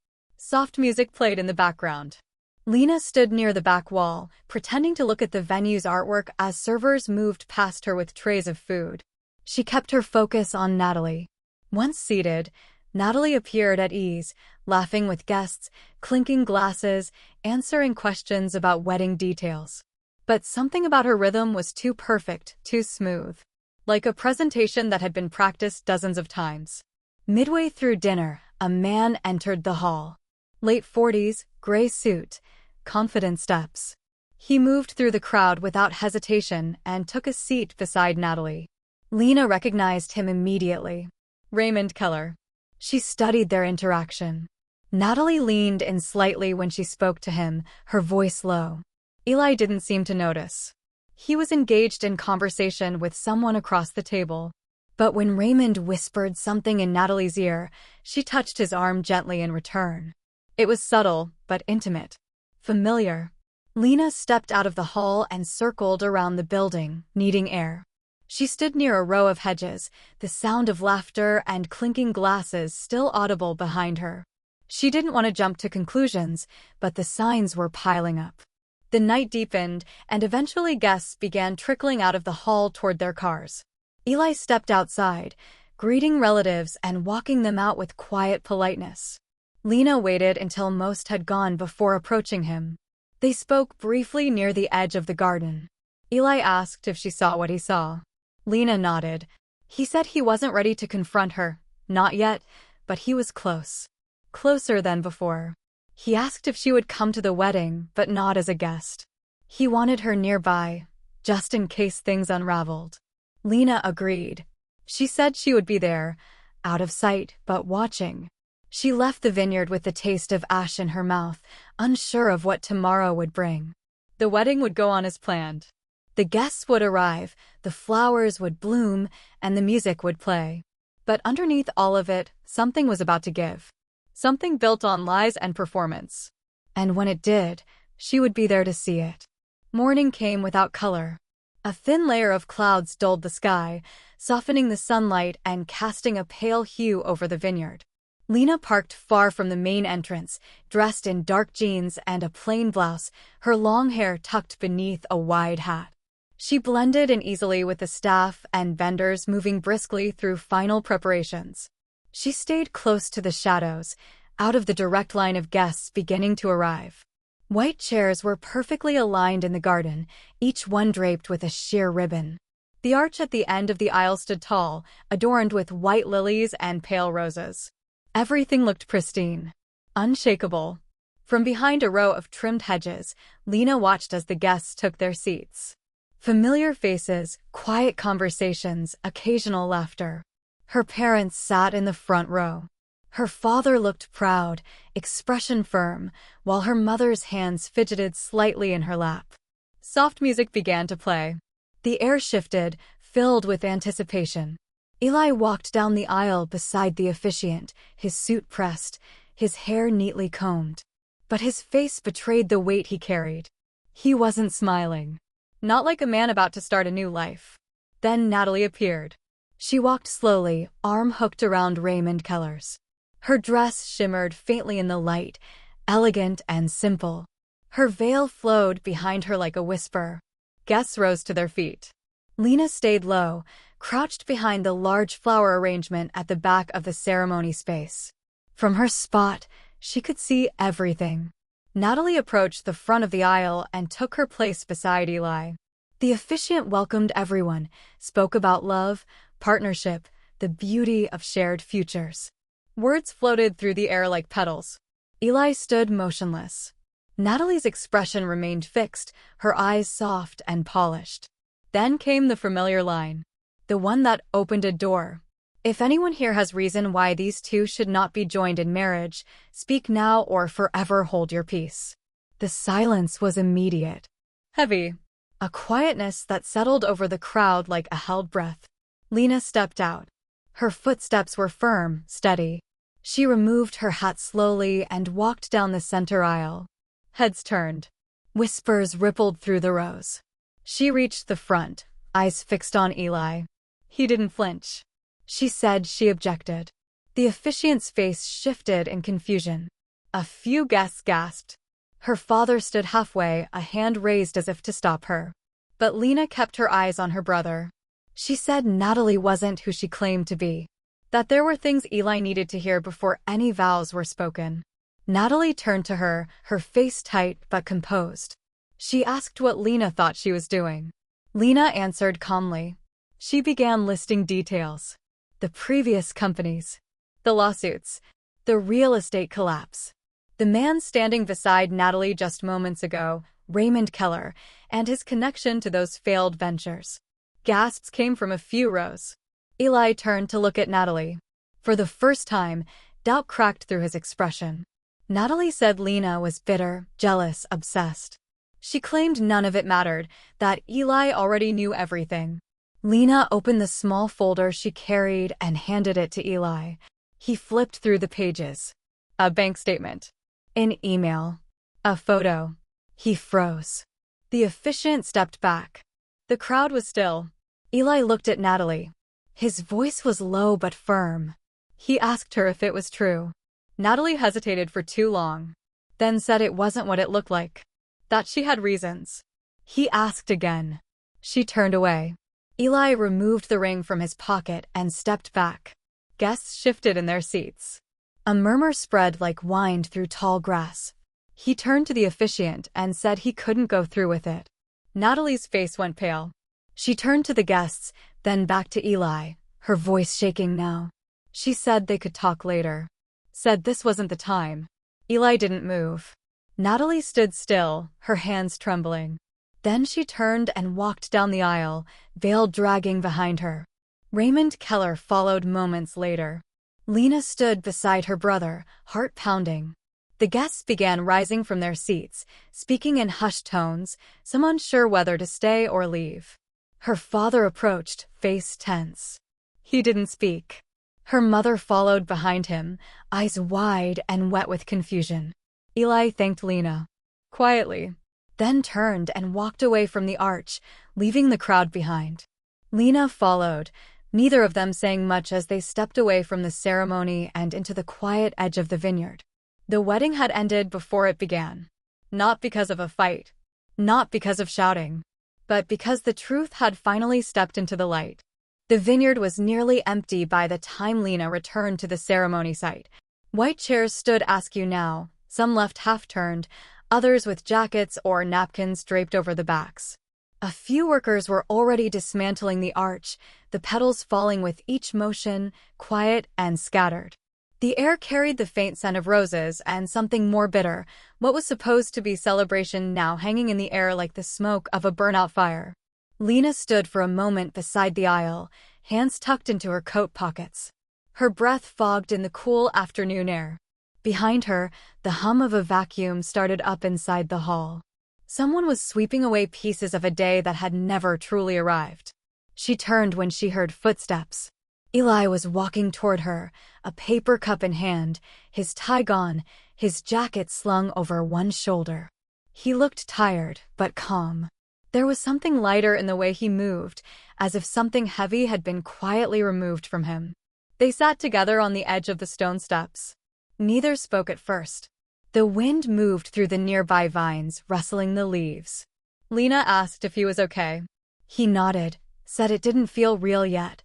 Soft music played in the background. Lena stood near the back wall, pretending to look at the venue's artwork as servers moved past her with trays of food. She kept her focus on Natalie. Once seated, Natalie appeared at ease, laughing with guests, clinking glasses, answering questions about wedding details. But something about her rhythm was too perfect, too smooth. Like a presentation that had been practiced dozens of times. Midway through dinner, a man entered the hall. Late 40s, gray suit, confident steps. He moved through the crowd without hesitation and took a seat beside Natalie. Lena recognized him immediately. Raymond Keller. She studied their interaction. Natalie leaned in slightly when she spoke to him, her voice low. Eli didn't seem to notice. He was engaged in conversation with someone across the table. But when Raymond whispered something in Natalie's ear, she touched his arm gently in return. It was subtle, but intimate. Familiar. Lena stepped out of the hall and circled around the building, needing air. She stood near a row of hedges, the sound of laughter and clinking glasses still audible behind her. She didn't want to jump to conclusions, but the signs were piling up. The night deepened, and eventually guests began trickling out of the hall toward their cars. Eli stepped outside, greeting relatives and walking them out with quiet politeness. Lena waited until most had gone before approaching him. They spoke briefly near the edge of the garden. Eli asked if she saw what he saw. Lena nodded. He said he wasn't ready to confront her, not yet, but he was close. Closer than before. He asked if she would come to the wedding, but not as a guest. He wanted her nearby, just in case things unraveled. Lena agreed. She said she would be there, out of sight, but watching. She left the vineyard with the taste of ash in her mouth, unsure of what tomorrow would bring. The wedding would go on as planned. The guests would arrive, the flowers would bloom, and the music would play. But underneath all of it, something was about to give. Something built on lies and performance. And when it did, she would be there to see it. Morning came without color. A thin layer of clouds dulled the sky, softening the sunlight and casting a pale hue over the vineyard. Lena parked far from the main entrance, dressed in dark jeans and a plain blouse, her long hair tucked beneath a wide hat. She blended in easily with the staff and vendors moving briskly through final preparations. She stayed close to the shadows, out of the direct line of guests beginning to arrive. White chairs were perfectly aligned in the garden, each one draped with a sheer ribbon. The arch at the end of the aisle stood tall, adorned with white lilies and pale roses. Everything looked pristine, unshakable. From behind a row of trimmed hedges, Lena watched as the guests took their seats. Familiar faces, quiet conversations, occasional laughter. Her parents sat in the front row. Her father looked proud, expression firm, while her mother's hands fidgeted slightly in her lap. Soft music began to play. The air shifted, filled with anticipation. Eli walked down the aisle beside the officiant, his suit pressed, his hair neatly combed. But his face betrayed the weight he carried. He wasn't smiling. Not like a man about to start a new life. Then Natalie appeared. She walked slowly, arm hooked around Raymond Keller's. Her dress shimmered faintly in the light, elegant and simple. Her veil flowed behind her like a whisper. Guests rose to their feet. Lena stayed low, crouched behind the large flower arrangement at the back of the ceremony space. From her spot, she could see everything. Natalie approached the front of the aisle and took her place beside Eli. The officiant welcomed everyone, spoke about love, partnership, the beauty of shared futures. Words floated through the air like petals. Eli stood motionless. Natalie's expression remained fixed, her eyes soft and polished. Then came the familiar line. The one that opened a door. If anyone here has reason why these two should not be joined in marriage, speak now or forever hold your peace. The silence was immediate. Heavy. A quietness that settled over the crowd like a held breath. Lena stepped out. Her footsteps were firm, steady. She removed her hat slowly and walked down the center aisle. Heads turned. Whispers rippled through the rows. She reached the front, eyes fixed on Eli. He didn't flinch. She said she objected. The officiant's face shifted in confusion. A few guests gasped. Her father stood halfway, a hand raised as if to stop her. But Lena kept her eyes on her brother. She said Natalie wasn't who she claimed to be. That there were things Eli needed to hear before any vows were spoken. Natalie turned to her, her face tight but composed. She asked what Lena thought she was doing. Lena answered calmly. She began listing details. The previous companies. The lawsuits. The real estate collapse. The man standing beside Natalie just moments ago, Raymond Keller, and his connection to those failed ventures. Gasps came from a few rows. Eli turned to look at Natalie. For the first time, doubt cracked through his expression. Natalie said Lena was bitter, jealous, obsessed. She claimed none of it mattered, that Eli already knew everything. Lena opened the small folder she carried and handed it to Eli. He flipped through the pages. A bank statement. An email. A photo. He froze. The officiant stepped back. The crowd was still. Eli looked at Natalie. His voice was low but firm. He asked her if it was true. Natalie hesitated for too long, then said it wasn't what it looked like. That she had reasons. He asked again. She turned away. Eli removed the ring from his pocket and stepped back. Guests shifted in their seats. A murmur spread like wind through tall grass. He turned to the officiant and said he couldn't go through with it. Natalie's face went pale. She turned to the guests, then back to Eli, her voice shaking now. She said they could talk later. Said this wasn't the time. Eli didn't move. Natalie stood still, her hands trembling. Then she turned and walked down the aisle, veil dragging behind her. Raymond Keller followed moments later. Lena stood beside her brother, heart pounding. The guests began rising from their seats, speaking in hushed tones, some unsure whether to stay or leave. Her father approached, face tense. He didn't speak. Her mother followed behind him, eyes wide and wet with confusion. Eli thanked Lena quietly, then turned and walked away from the arch, leaving the crowd behind. Lena followed, neither of them saying much as they stepped away from the ceremony and into the quiet edge of the vineyard. The wedding had ended before it began. Not because of a fight. Not because of shouting. But because the truth had finally stepped into the light. The vineyard was nearly empty by the time Lena returned to the ceremony site. White chairs stood askew now, some left half-turned, others with jackets or napkins draped over the backs. A few workers were already dismantling the arch, the petals falling with each motion, quiet and scattered. The air carried the faint scent of roses and something more bitter, what was supposed to be celebration now hanging in the air like the smoke of a burnout fire. Lena stood for a moment beside the aisle, hands tucked into her coat pockets. Her breath fogged in the cool afternoon air. Behind her, the hum of a vacuum started up inside the hall. Someone was sweeping away pieces of a day that had never truly arrived. She turned when she heard footsteps. Eli was walking toward her, a paper cup in hand, his tie gone, his jacket slung over one shoulder. He looked tired, but calm. There was something lighter in the way he moved, as if something heavy had been quietly removed from him. They sat together on the edge of the stone steps. Neither spoke at first. The wind moved through the nearby vines, rustling the leaves. Lena asked if he was okay. He nodded, said it didn't feel real yet,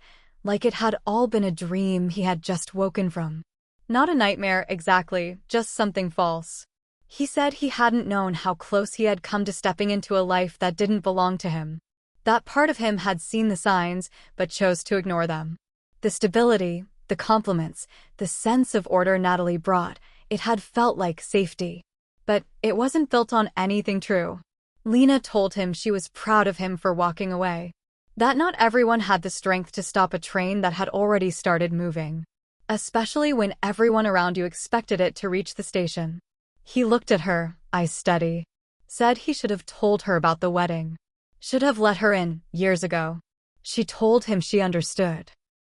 like it had all been a dream he had just woken from. Not a nightmare, exactly, just something false. He said he hadn't known how close he had come to stepping into a life that didn't belong to him. That part of him had seen the signs, but chose to ignore them. The stability, the compliments, the sense of order Natalie brought, it had felt like safety. But it wasn't built on anything true. Lena told him she was proud of him for walking away. That not everyone had the strength to stop a train that had already started moving. Especially when everyone around you expected it to reach the station. He looked at her, eyes steady. Said he should have told her about the wedding. Should have let her in, years ago. She told him she understood.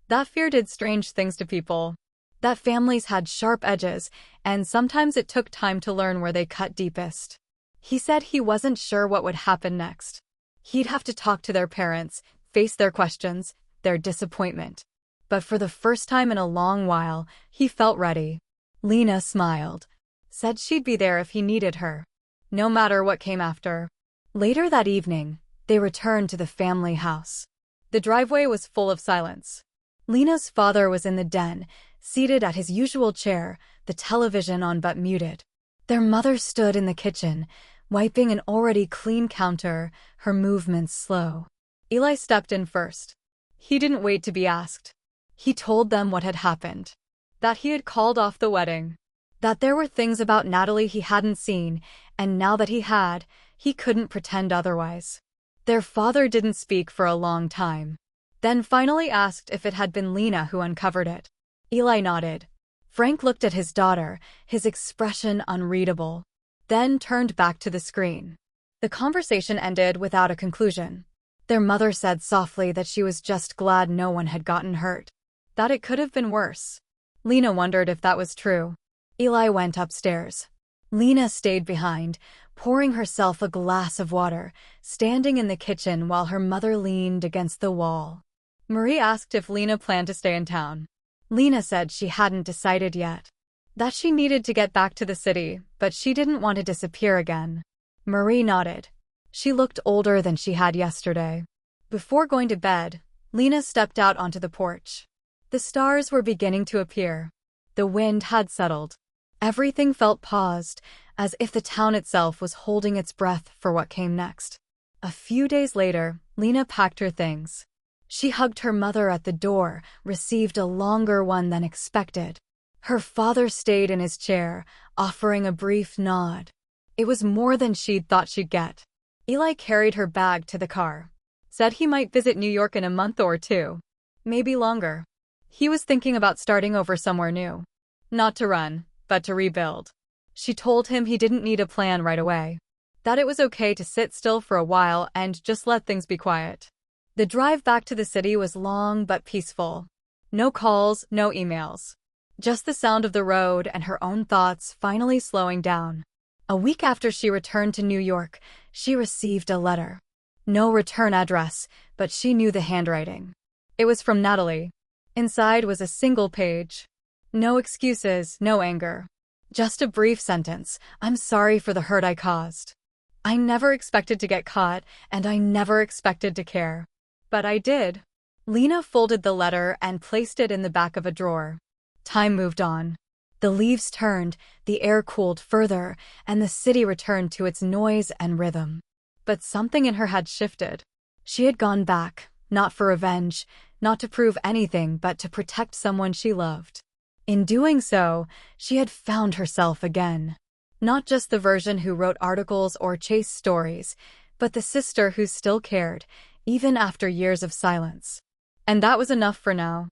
That fear did strange things to people. That families had sharp edges, and sometimes it took time to learn where they cut deepest. He said he wasn't sure what would happen next. He'd have to talk to their parents, face their questions, their disappointment. But for the first time in a long while, he felt ready. Lena smiled. Said she'd be there if he needed her. No matter what came after. Later that evening, they returned to the family house. The driveway was full of silence. Lena's father was in the den, seated at his usual chair, the television on but muted. Their mother stood in the kitchen, wiping an already clean counter, her movements slow. Eli stepped in first. He didn't wait to be asked. He told them what had happened. That he had called off the wedding. That there were things about Natalie he hadn't seen, and now that he had, he couldn't pretend otherwise. Their father didn't speak for a long time. Then finally asked if it had been Lena who uncovered it. Eli nodded. Frank looked at his daughter, his expression unreadable. Then turned back to the screen. The conversation ended without a conclusion. Their mother said softly that she was just glad no one had gotten hurt. That it could have been worse. Lena wondered if that was true. Eli went upstairs. Lena stayed behind, pouring herself a glass of water, standing in the kitchen while her mother leaned against the wall. Marie asked if Lena planned to stay in town. Lena said she hadn't decided yet. That she needed to get back to the city, but she didn't want to disappear again. Marie nodded. She looked older than she had yesterday. Before going to bed, Lena stepped out onto the porch. The stars were beginning to appear. The wind had settled. Everything felt paused, as if the town itself was holding its breath for what came next. A few days later, Lena packed her things. She hugged her mother at the door, received a longer one than expected. Her father stayed in his chair, offering a brief nod. It was more than she'd thought she'd get. Eli carried her bag to the car. Said he might visit New York in a month or two. Maybe longer. He was thinking about starting over somewhere new. Not to run, but to rebuild. She told him he didn't need a plan right away. That it was okay to sit still for a while and just let things be quiet. The drive back to the city was long but peaceful. No calls, no emails. Just the sound of the road and her own thoughts finally slowing down. A week after she returned to New York, she received a letter. No return address, but she knew the handwriting. It was from Natalie. Inside was a single page. No excuses, no anger. Just a brief sentence. I'm sorry for the hurt I caused. I never expected to get caught, and I never expected to care. But I did. Lena folded the letter and placed it in the back of a drawer. Time moved on. The leaves turned, the air cooled further, and the city returned to its noise and rhythm. But something in her had shifted. She had gone back, not for revenge, not to prove anything but to protect someone she loved. In doing so, she had found herself again. Not just the version who wrote articles or chased stories, but the sister who still cared, even after years of silence. And that was enough for now.